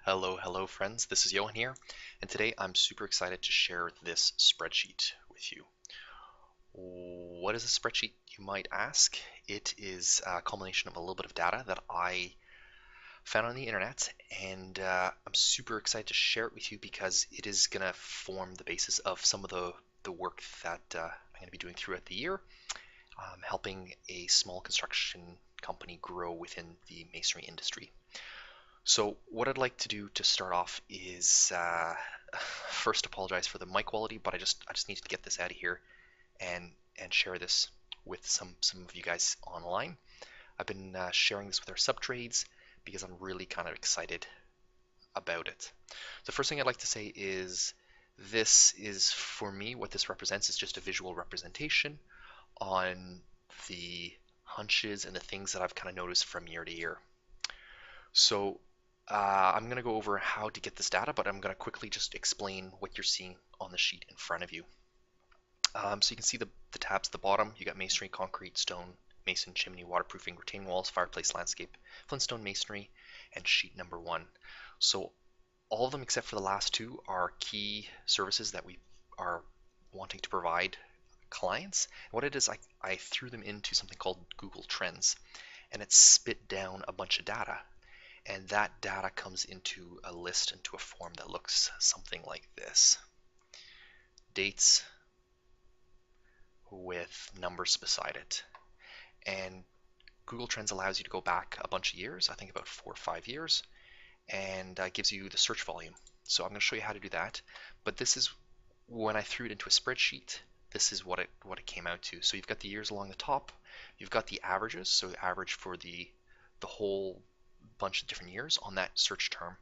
Hello friends, this is Johan here, and today I'm super excited to share this spreadsheet with you. What is a spreadsheet, you might ask? It is a culmination of a little bit of data that I found on the internet, and I'm super excited to share it with you because it is going to form the basis of some of the work that I'm going to be doing throughout the year, helping a small construction company grow within the masonry industry. So what I'd like to do to start off is first apologize for the mic quality, but I just need to get this out of here and share this with some of you guys online. I've been sharing this with our sub trades because I'm really kind of excited about it. The first thing I'd like to say is this is, for me, what this represents is just a visual representation on the hunches and the things that I've kind of noticed from year to year. So I'm going to go over how to get this data, but I'm going to quickly just explain what you're seeing on the sheet in front of you. So you can see the tabs at the bottom. You got masonry, concrete, stone, mason, chimney, waterproofing, retaining walls, fireplace, landscape, flintstone masonry, and sheet number 1. So all of them except for the last two are key services that we are wanting to provide clients. What it is, I threw them into something called Google Trends, and it spit down a bunch of data. And that data comes into a list, into a form that looks something like this. Dates with numbers beside it. And Google Trends allows you to go back a bunch of years, I think about 4 or 5 years, and gives you the search volume. So I'm going to show you how to do that. But this is when I threw it into a spreadsheet, this is what it came out to. So you've got the years along the top, you've got the averages, so the average for the whole bunch of different years on that search term.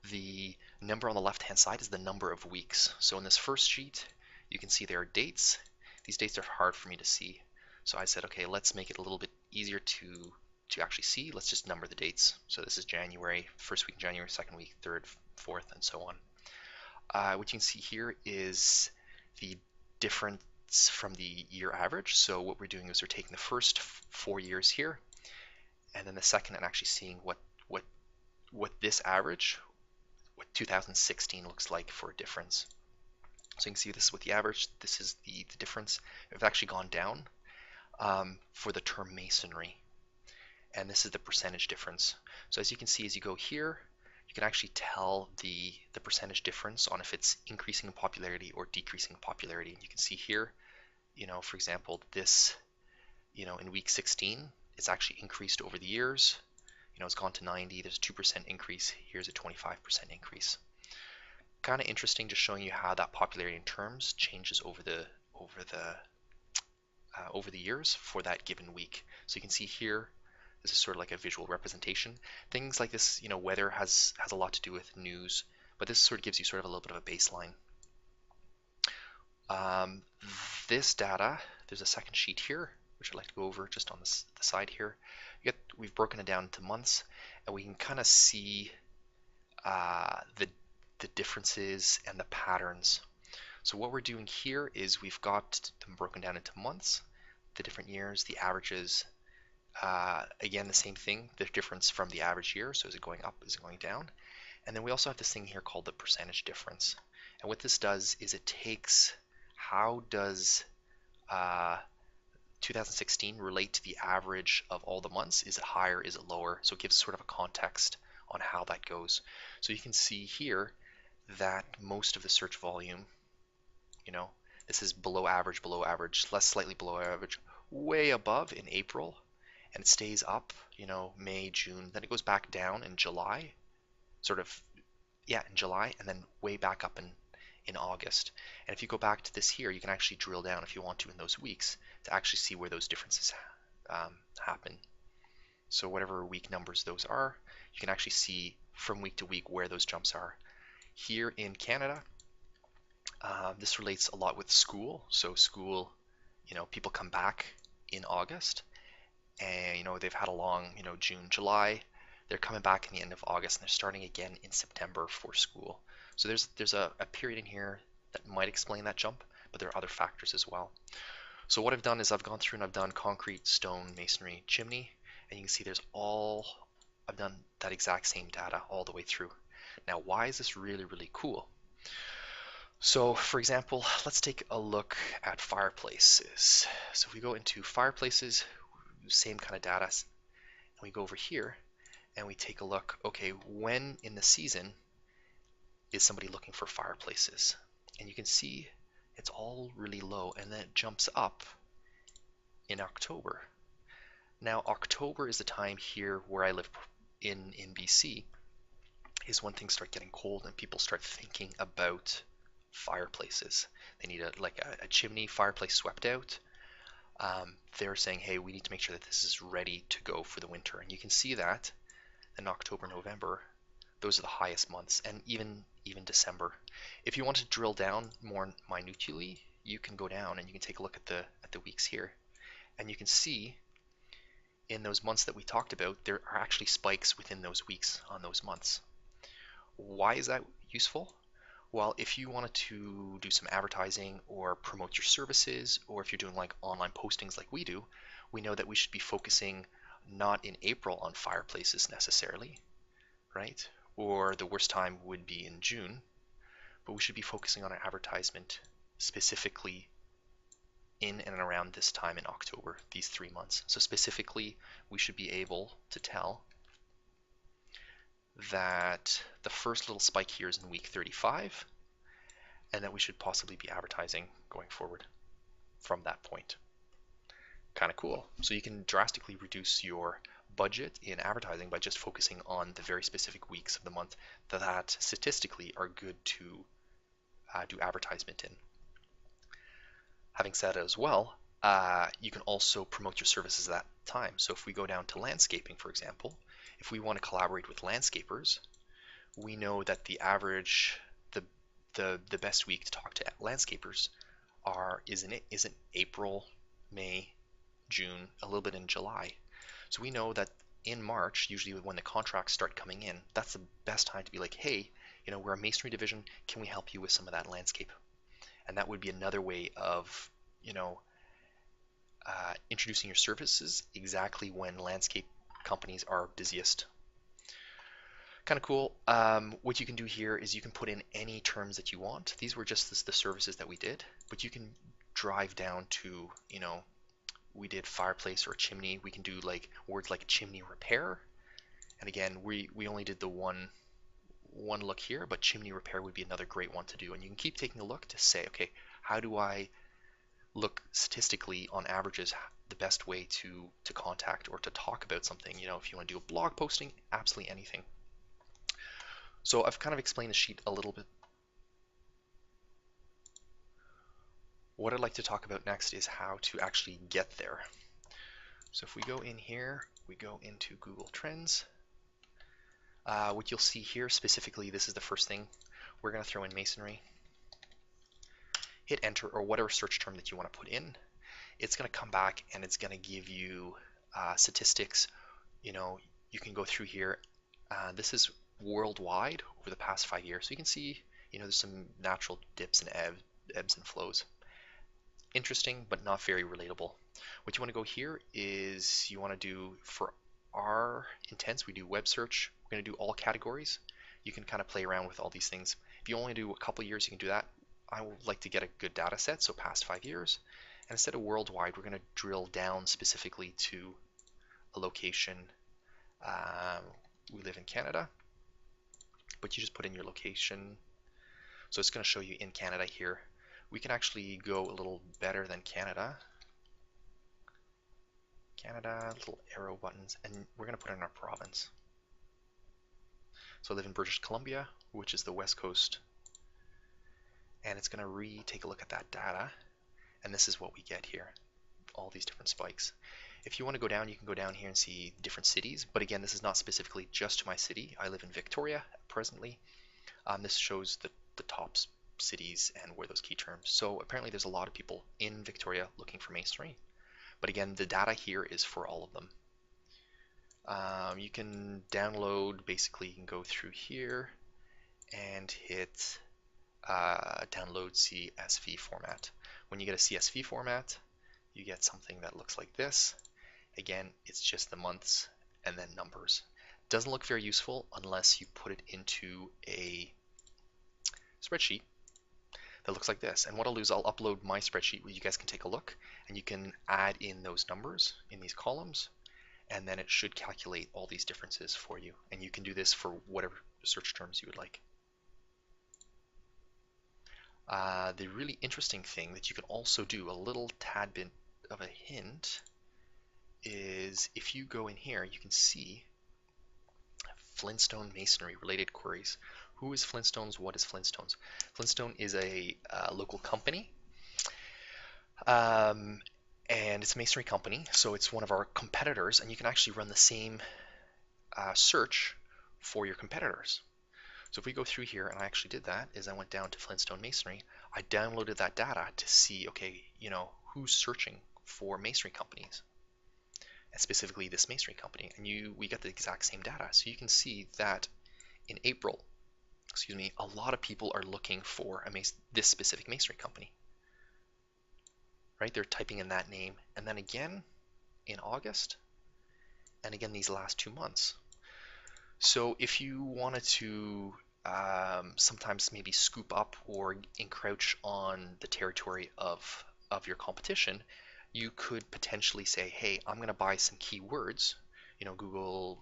The number on the left hand side is the number of weeks. So in this first sheet, you can see there are dates. These dates are hard for me to see. So I said, okay, let's make it a little bit easier to actually see. Let's just number the dates. So this is January, first week in January, second week, third, fourth, and so on. What you can see here is the difference from the year average. So what we're doing is we're taking the first 4 years here, and then the second, and actually seeing what this average, what 2016 looks like for a difference. So you can see this is with the average, this is the difference. It's actually gone down for the term masonry, and this is the percentage difference. So as you can see, as you go here, you can actually tell the percentage difference on if it's increasing in popularity or decreasing in popularity. You can see here, for example, this, in week 16, it's actually increased over the years. It's gone to 90. There's a 2% increase. Here's a 25% increase. Kind of interesting, just showing you how that popularity in terms changes over the years for that given week. So you can see here, this is sort of like a visual representation. Things like this, weather has a lot to do with news, but this sort of gives you sort of a little bit of a baseline. This data, there's a second sheet here, which I'd like to go over just on the side here. We've broken it down into months, and we can kind of see the differences and the patterns. So what we're doing here is we've got them broken down into months, the different years, the averages. Again, the same thing, the difference from the average year. So is it going up, is it going down? And then we also have this thing here called the percentage difference. And what this does is it takes, how does 2016 relate to the average of all the months? Is it higher? Is it lower? So it gives sort of a context on how that goes. So you can see here that most of the search volume, this is below average, less slightly below average, way above in April, and it stays up, May, June, then it goes back down in July, in July, and then way back up in August. And if you go back to this here, you can actually drill down if you want to in those weeks to actually see where those differences happen. So whatever week numbers those are, you can actually see from week to week where those jumps are. Here in Canada, this relates a lot with school. So school, people come back in August, and they've had a long, June, July. They're coming back in the end of August, and they're starting again in September for school. So there's a period in here that might explain that jump, but there are other factors as well. So what I've done is I've gone through and I've done concrete, stone, masonry, chimney, and you can see I've done that exact same data all the way through. Now, why is this really, really cool? So, for example, let's take a look at fireplaces. So if we go into fireplaces, same kind of data, and we go over here and we take a look, okay, when in the season is somebody looking for fireplaces? And you can see it's all really low, and then it jumps up in October. Now, October is the time here where I live in BC, is when things start getting cold and people start thinking about fireplaces. They need a chimney fireplace swept out. They're saying, hey, we need to make sure that this is ready to go for the winter. And you can see that in October, November, those are the highest months, and even December. If you want to drill down more minutely, you can go down and you can take a look at the weeks here, and you can see in those months that we talked about, there are actually spikes within those weeks on those months. Why is that useful? Well, if you wanted to do some advertising or promote your services, or if you're doing like online postings like we do, we know that we should be focusing not in April on fireplaces necessarily, right? Or the worst time would be in June, but we should be focusing on an advertisement specifically in and around this time in October, these 3 months. So specifically, we should be able to tell that the first little spike here is in week 35, and that we should possibly be advertising going forward from that point. Kind of cool. So you can drastically reduce your budget in advertising by just focusing on the very specific weeks of the month that statistically are good to do advertisement in. Having said it as well, you can also promote your services at that time. So if we go down to landscaping, for example, if we want to collaborate with landscapers, we know that the average, the best week to talk to landscapers is in April, May, June, a little bit in July. So we know that in March, usually when the contracts start coming in, that's the best time to be like, hey, we're a masonry division, can we help you with some of that landscape? And that would be another way of, introducing your services exactly when landscape companies are busiest. Kind of cool. What you can do here is you can put in any terms that you want. These were just the services that we did, but you can drive down to, we did fireplace or chimney. We can do like words like chimney repair. And again, we only did the one look here, but chimney repair would be another great one to do. And you can keep taking a look to say, okay, how do I look statistically on averages the best way to contact or to talk about something? If you want to do a blog posting, absolutely anything. So I've kind of explained the sheet a little bit. What I'd like to talk about next is how to actually get there. So if we go in here, we go into Google Trends. What you'll see here specifically, this is the first thing. We're going to throw in masonry. Hit enter or whatever search term that you want to put in. It's going to come back and it's going to give you statistics. You can go through here. This is worldwide over the past 5 years. So you can see, there's some natural dips and ebbs and flows. Interesting, but not very relatable. What you want to go here is you want to do, for our intents, we do web search. We're going to do all categories. You can kind of play around with all these things. If you only do a couple years, you can do that. I would like to get a good data set, so past 5 years. And instead of worldwide, we're going to drill down specifically to a location. We live in Canada, but you just put in your location. So it's going to show you in Canada here. We can actually go a little better than Canada. Canada, little arrow buttons, and we're going to put in our province. So I live in British Columbia, which is the west coast. And it's going to take a look at that data. And this is what we get here, all these different spikes. If you want to go down, you can go down here and see different cities. But again, this is not specifically just to my city. I live in Victoria presently. This shows the top cities and where those key terms. So apparently there's a lot of people in Victoria looking for masonry. But again, the data here is for all of them. You can download, basically you can go through here and hit download CSV format. When you get a CSV format, you get something that looks like this. Again, it's just the months and then numbers. Doesn't look very useful unless you put it into a spreadsheet that looks like this. And what I'll do is I'll upload my spreadsheet where you guys can take a look, and you can add in those numbers in these columns, and then it should calculate all these differences for you. And you can do this for whatever search terms you would like. The really interesting thing that you can also do, a little tad bit of a hint, is if you go in here, you can see Flintstone masonry related queries. Who is Flintstones? What is Flintstones? Flintstone is a local company, and it's a masonry company, so it's one of our competitors, and you can actually run the same search for your competitors. So if we go through here, and I actually did that, is I went down to Flintstone Masonry, I downloaded that data to see, okay, who's searching for masonry companies, and specifically this masonry company, and we got the exact same data. So you can see that in April, a lot of people are looking for this specific masonry company, right? They're typing in that name, and then again in August, and again these last 2 months. So if you wanted to sometimes maybe scoop up or encroach on the territory of your competition, you could potentially say, hey, I'm going to buy some keywords. Google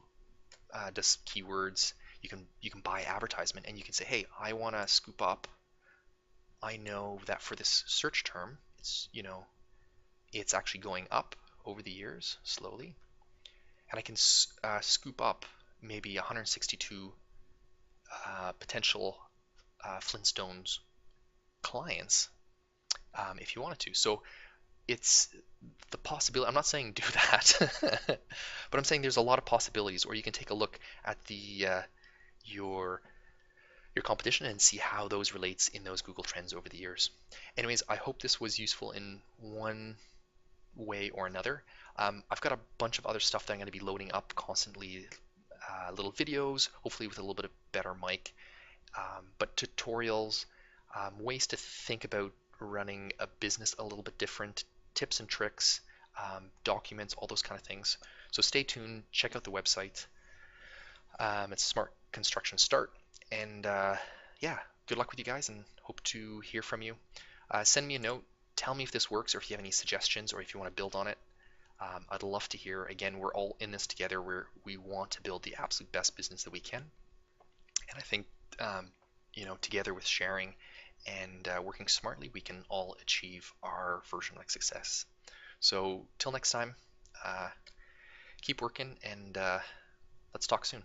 does keywords. You can buy advertisement, and you can say, hey, I want to scoop up. I know that for this search term, it's actually going up over the years slowly, and I can scoop up maybe 162 potential Flintstones clients if you wanted to. So it's the possibility. I'm not saying do that, but I'm saying there's a lot of possibilities. Or you can take a look at your competition and see how those relates in those Google Trends over the years. Anyways, I hope this was useful in one way or another. I've got a bunch of other stuff that I'm going to be loading up constantly, little videos, hopefully with a little bit of better mic, but tutorials, ways to think about running a business a little bit different, tips and tricks, documents, all those kind of things. So stay tuned, check out the website. It's Smart Construction Start, and yeah, good luck with you guys, and hope to hear from you. Send me a note, tell me if this works, or if you have any suggestions, or if you want to build on it. I'd love to hear. Again, we're all in this together. We want to build the absolute best business that we can, and I think together with sharing and working smartly, we can all achieve our version of success. So till next time, keep working, and let's talk soon.